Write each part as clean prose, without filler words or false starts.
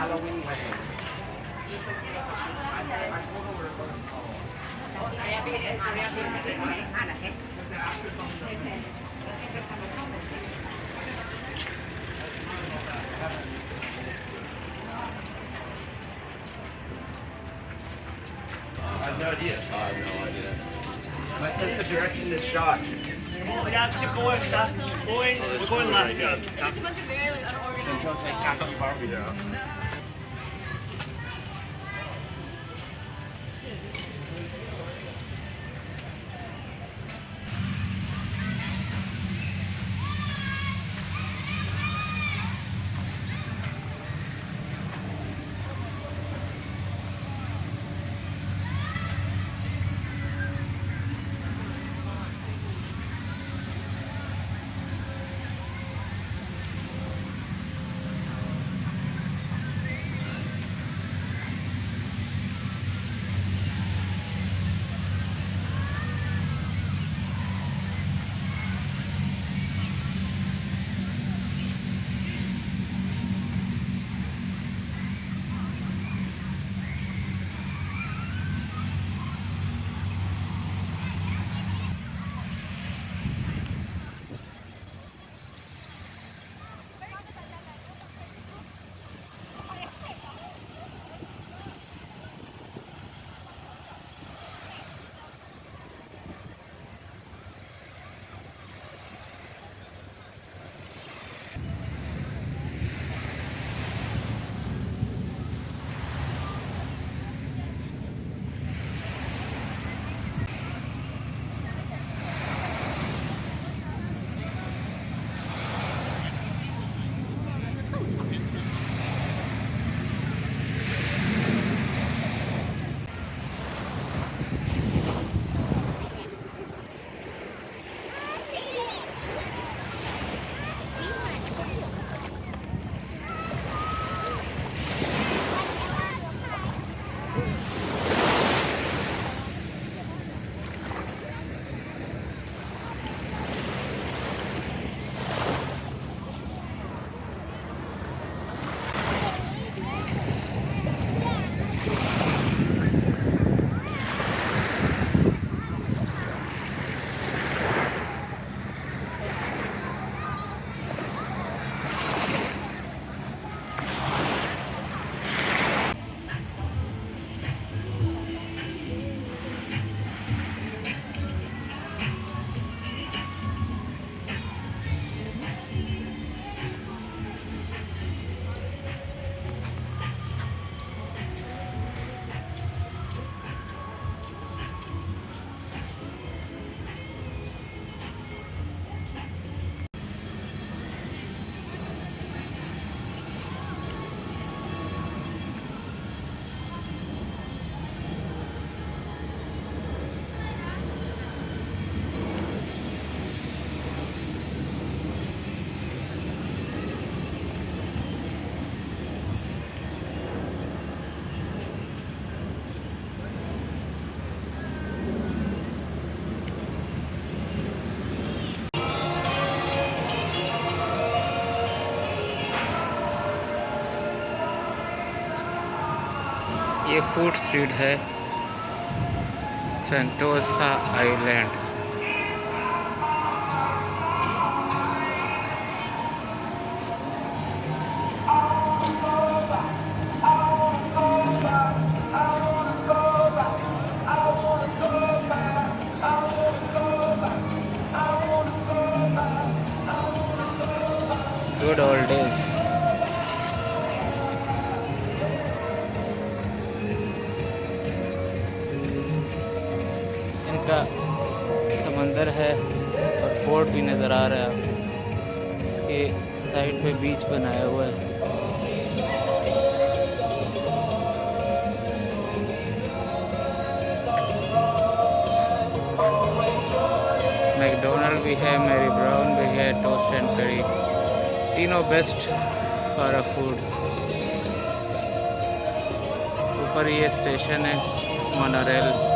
Halloween Land. I have no idea. I have no idea. My sense of direction is shot. We're going live, yeah. San Jose Capybara. Yeah. ये food street है Sentosa island. Good old days. इनका समंदर है और port भी नज़र आ रहा है। इसके साइड पे बीच बनाया हुआ है। मैकडोनल्ड भी है, मैरी ब्राउन भी है, टोस्ट एंड करी, तीनों बेस्ट फॉर अ फूड। ऊपर ये स्टेशन है monorail.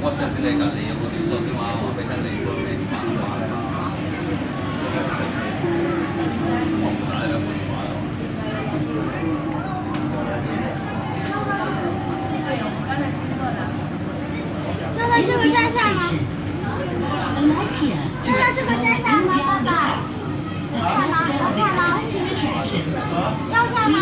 我上邊你隔離有冇短信電話？我俾緊你個電話號碼。我唔打你個電話咯。这个是不是在上吗？这个是不是在上吗，爸爸？看吗？要看吗？要看吗？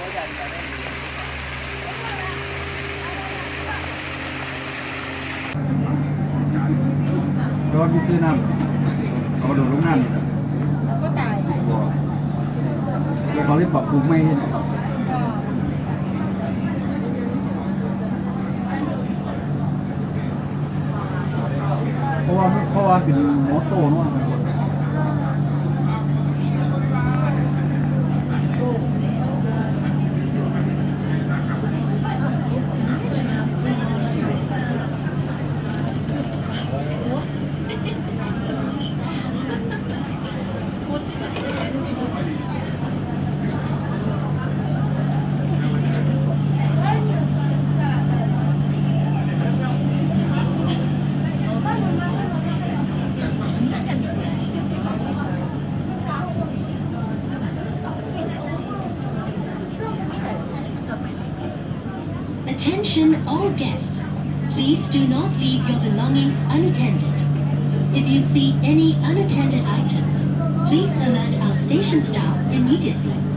ร้อนที่ซื้อน้ำเขาโดดลงน้ำนี่แหละ ก็ตาย แล้วเขาเรียกปรับปรุงไม่ให้เพราะว่าเป็นมอโต้เนาะ Attention all guests. Please do not leave your belongings unattended. If you see any unattended items, please alert our station staff immediately.